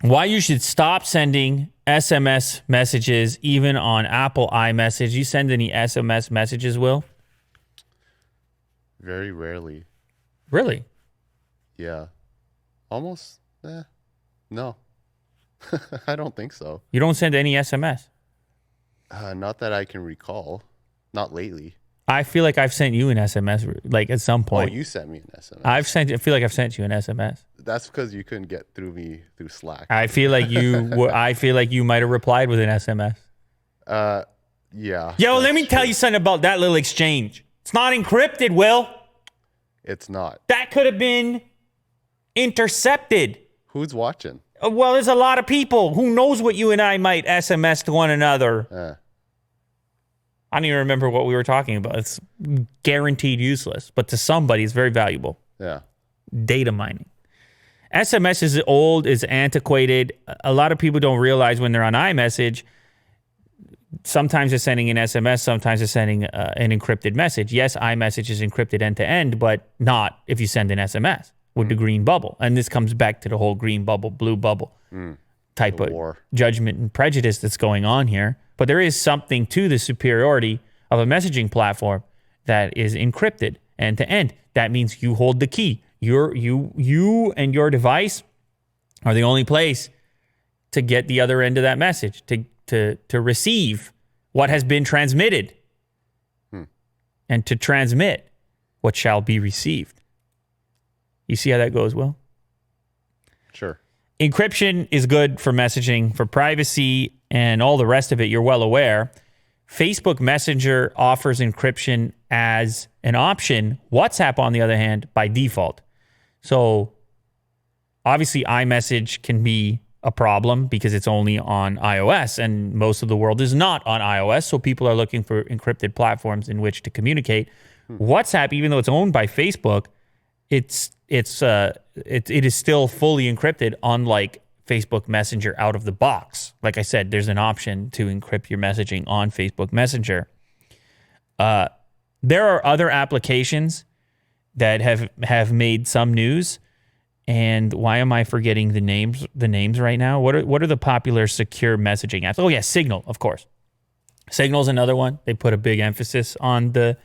why you should stop sending SMS messages even on Apple iMessage. You send any SMS messages, Will? Very rarely. Really? Yeah. Almost. No. I don't think so. You don't send any SMS? Not that I can recall. Not lately. I feel like I've sent you an SMS, like at some point. Oh, you sent me an SMS. I feel like I've sent you an SMS. That's because you couldn't get through me through Slack. I feel like you might have replied with an SMS. Yeah. Yo, let me tell you something about that little exchange. It's not encrypted, Will. It's not. That could have been intercepted. Who's watching? Well, there's a lot of people. Who knows what you and I might SMS to one another. I don't even remember what we were talking about. It's guaranteed useless. But to somebody, it's very valuable. Yeah. Data mining. SMS is old, is antiquated. A lot of people don't realize when they're on iMessage, sometimes they're sending an SMS, sometimes they're sending an encrypted message. Yes, iMessage is encrypted end-to-end, but not if you send an SMS with the green bubble. And this comes back to the whole green bubble, blue bubble type of judgment and prejudice that's going on here. But there is something to the superiority of a messaging platform that is encrypted end-to-end. That means you hold the key. You and your device are the only place to get the other end of that message, to receive what has been transmitted and to transmit what shall be received. You see how that goes, Will? Sure. Encryption is good for messaging, for privacy, and all the rest of it. You're well aware. Facebook Messenger offers encryption as an option. WhatsApp, on the other hand, by default. So obviously iMessage can be a problem because it's only on iOS, and most of the world is not on iOS. So people are looking for encrypted platforms in which to communicate. WhatsApp, even though it's owned by Facebook, it is still fully encrypted, unlike Facebook Messenger out of the box. Like I said, there's an option to encrypt your messaging on Facebook Messenger. There are other applications that have made some news. And why am I forgetting the names right now? What are the popular secure messaging apps? Oh yeah, Signal, of course. Signal's another one. They put a big emphasis on the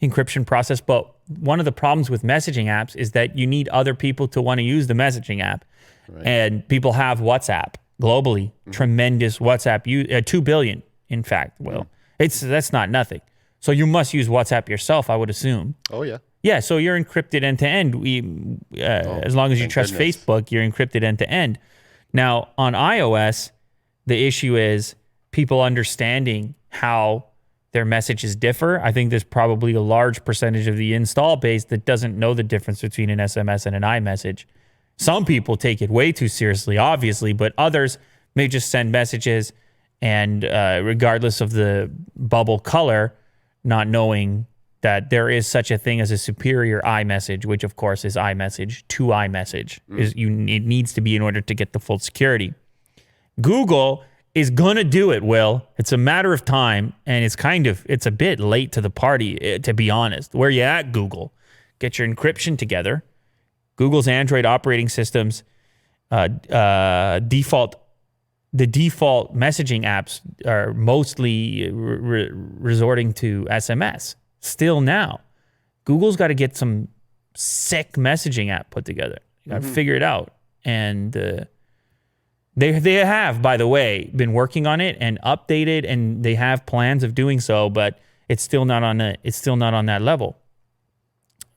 encryption process. But one of the problems with messaging apps is that you need other people to want to use the messaging app. Right. And people have WhatsApp globally. Tremendous WhatsApp, 2 billion, in fact. Well, that's not nothing. So you must use WhatsApp yourself, I would assume. Oh, yeah. Yeah, so you're encrypted end-to-end. As long as you trust Facebook, you're encrypted end-to-end. Now, on iOS, the issue is people understanding how their messages differ. I think there's probably a large percentage of the install base that doesn't know the difference between an SMS and an iMessage. Some people take it way too seriously, obviously, but others may just send messages and regardless of the bubble color, not knowing that there is such a thing as a superior iMessage, which of course is iMessage to iMessage. It needs to be in order to get the full security. Google is gonna do it, Will. It's a matter of time, and it's a bit late to the party, to be honest. Where you at, Google? Get your encryption together. Google's Android operating systems default messaging apps are mostly resorting to SMS. Still now, Google's got to get some sick messaging app put together. You got to figure it out. And they have, by the way, been working on it and updated, and they have plans of doing so, but it's still not on that level.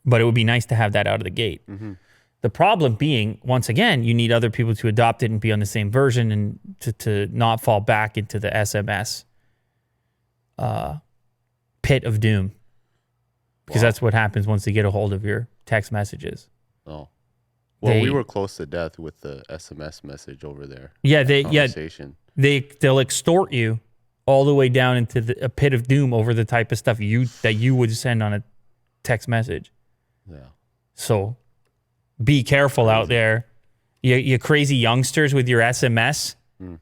But it would be nice to have that out of the gate. The problem being, once again, you need other people to adopt it and be on the same version and to not fall back into the SMS pit of doom. Because that's what happens once they get a hold of your text messages. Oh. Well, we were close to death with the SMS message over there. Yeah, they'll extort you all the way down into a pit of doom over the type of stuff that you would send on a text message. Yeah. So be careful out there. You crazy youngsters with your SMS.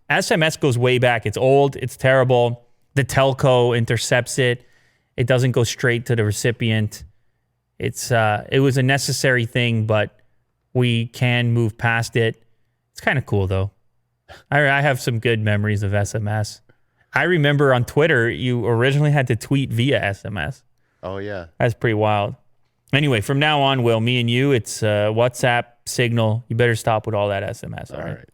SMS goes way back. It's old. It's terrible. The telco intercepts it. It doesn't go straight to the recipient. It was a necessary thing, but we can move past it. It's kind of cool though. I have some good memories of SMS. I remember on Twitter, you originally had to tweet via SMS. Oh, yeah. That's pretty wild. Anyway, from now on, Will, me and you, it's WhatsApp, Signal. You better stop with all that SMS. All right.